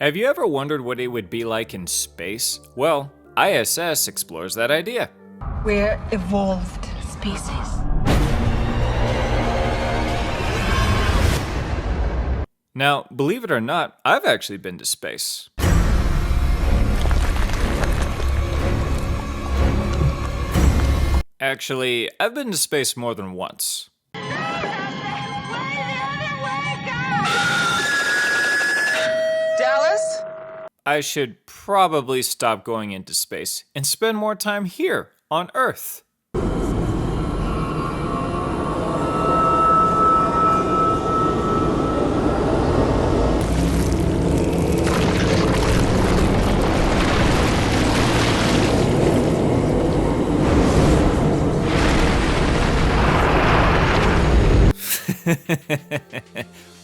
Have you ever wondered what it would be like in space? Well, I.S.S. explores that idea. We're evolved species. Now, believe it or not, I've actually been to space. Actually, I've been to space more than once. Dallas? I should probably stop going into space and spend more time here on Earth.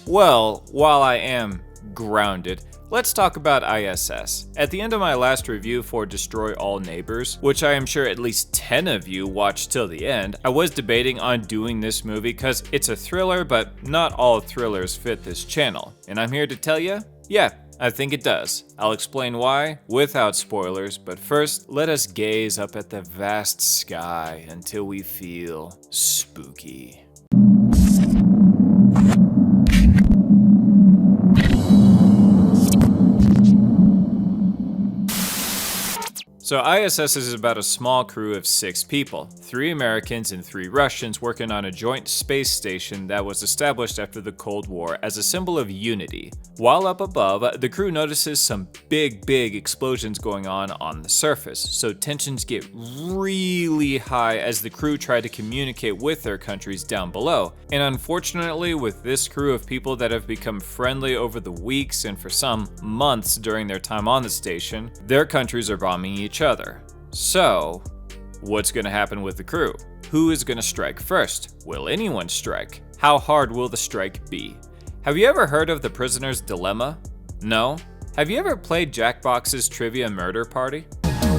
Well, while I am grounded, let's talk about I.S.S. At the end of my last review for Destroy All Neighbors, which I am sure at least 10 of you watched till the end, I was debating on doing this movie because it's a thriller, but not all thrillers fit this channel. And I'm here to tell you, yeah, I think it does. I'll explain why without spoilers, but first, let us gaze up at the vast sky until we feel spooky. So I.S.S. is about a small crew of 6 people, 3 Americans and 3 Russians working on a joint space station that was established after the Cold War as a symbol of unity. While up above, the crew notices some big explosions going on the surface, so tensions get really high as the crew try to communicate with their countries down below. And unfortunately, with this crew of people that have become friendly over the weeks and for some months during their time on the station, their countries are bombing each other. So, what's going to happen with the crew? Who is going to strike first? Will anyone strike? How hard will the strike be? Have you ever heard of the prisoner's dilemma? No? Have you ever played Jackbox's Trivia Murder Party?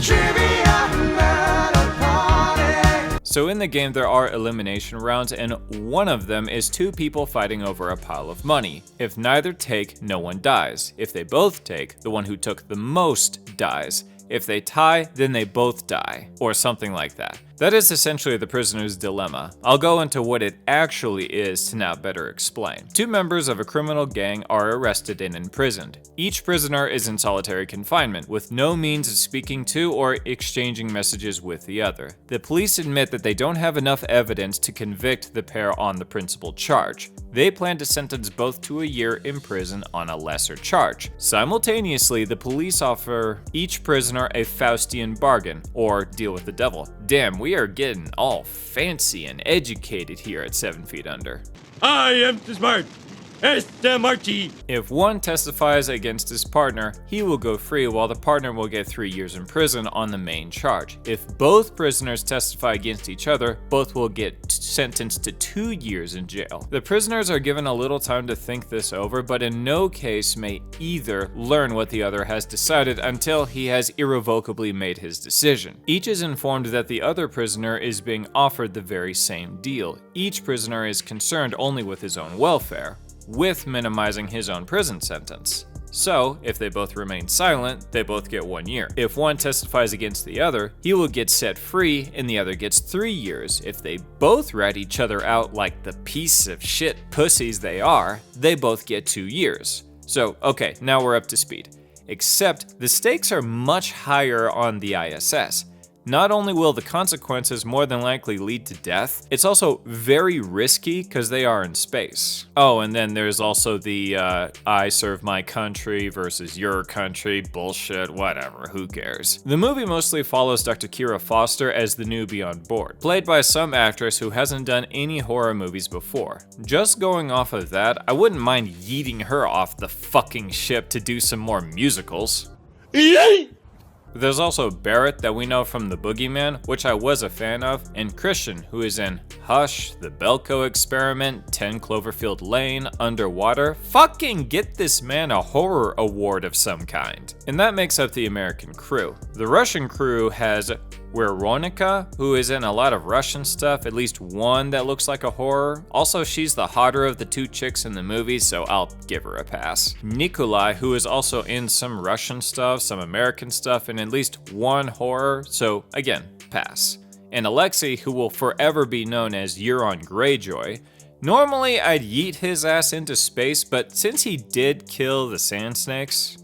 Trivia Murder Party! So in the game there are elimination rounds, and one of them is 2 people fighting over a pile of money. If neither take, no one dies. If they both take, the one who took the most dies. If they tie, then they both die, or something like that. That is essentially the prisoner's dilemma. I'll go into what it actually is to now better explain. 2 members of a criminal gang are arrested and imprisoned. Each prisoner is in solitary confinement, with no means of speaking to or exchanging messages with the other. The police admit that they don't have enough evidence to convict the pair on the principal charge. They plan to sentence both to a year in prison on a lesser charge. Simultaneously, the police offer each prisoner a Faustian bargain, or deal with the devil. Damn, we are getting all fancy and educated here at 7 Feet Under. I am smart. S.M.R.T. If one testifies against his partner, he will go free while the partner will get 3 years in prison on the main charge. If both prisoners testify against each other, both will get sentenced to 2 years in jail. The prisoners are given a little time to think this over, but in no case may either learn what the other has decided until he has irrevocably made his decision. Each is informed that the other prisoner is being offered the very same deal. Each prisoner is concerned only with his own welfare, with minimizing his own prison sentence. So, if they both remain silent, they both get 1 year. If one testifies against the other, he will get set free and the other gets 3 years. If they both rat each other out like the piece of shit pussies they are, they both get 2 years. So, okay, now we're up to speed. Except, the stakes are much higher on the I.S.S. Not only will the consequences more than likely lead to death, it's also very risky because they are in space. Oh, and then there's also the I serve my country versus your country bullshit, whatever, who cares. The movie mostly follows Dr. Kira Foster as the newbie on board, played by some actress who hasn't done any horror movies before. Just going off of that, I wouldn't mind yeeting her off the fucking ship to do some more musicals. Yay! There's also Barrett that we know from The Boogeyman, which I was a fan of, and Christian, who is in Hush, The Belko Experiment, 10 Cloverfield Lane, Underwater. Fucking get this man a horror award of some kind. And that makes up the American crew. The Russian crew has Veronica, who is in a lot of Russian stuff, at least one that looks like a horror. Also, she's the hotter of the two chicks in the movie, so I'll give her a pass. Nikolai, who is also in some Russian stuff, some American stuff, and at least one horror, so again, pass. And Alexei, who will forever be known as Euron Greyjoy. Normally, I'd yeet his ass into space, but since he did kill the sand snakes,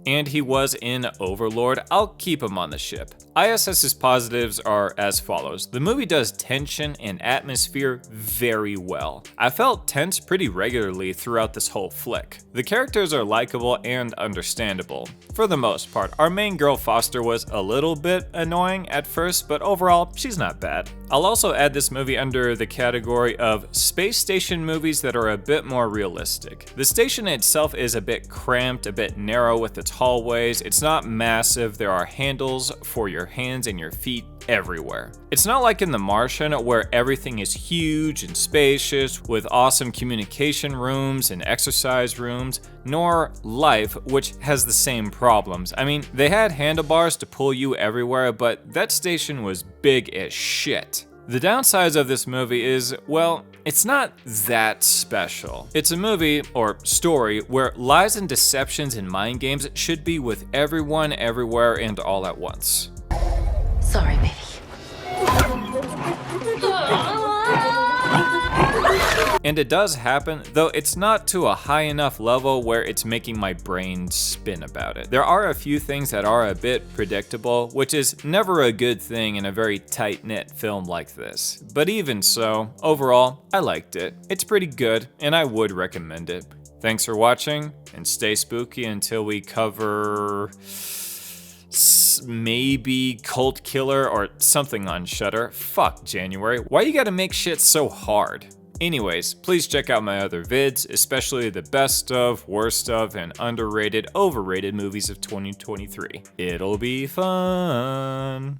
and he was in Overlord, I'll keep him on the ship. I.S.S.'s positives are as follows. The movie does tension and atmosphere very well. I felt tense pretty regularly throughout this whole flick. The characters are likable and understandable. For the most part, our main girl Foster was a little bit annoying at first, but overall, she's not bad. I'll also add this movie under the category of space station movies that are a bit more realistic. The station itself is a bit cramped, a bit narrow with its hallways. It's not massive. There are handles for your hands and your feet everywhere. It's not like in The Martian where everything is huge and spacious with awesome communication rooms and exercise rooms, nor Life, which has the same problems. I mean, they had handlebars to pull you everywhere, but that station was big as shit. The downsides of this movie is, well, it's not that special. It's a movie, or story, where lies and deceptions and mind games should be with everyone, everywhere, and all at once. Sorry, baby. And it does happen, though it's not to a high enough level where it's making my brain spin about it. There are a few things that are a bit predictable, which is never a good thing in a very tight-knit film like this. But even so, overall, I liked it. It's pretty good, and I would recommend it. Thanks for watching, and stay spooky until we cover maybe Cult Killer or something on Shudder. Fuck January. Why you gotta make shit so hard? Anyways, please check out my other vids, especially the best of, worst of, and underrated, overrated movies of 2023. It'll be fun.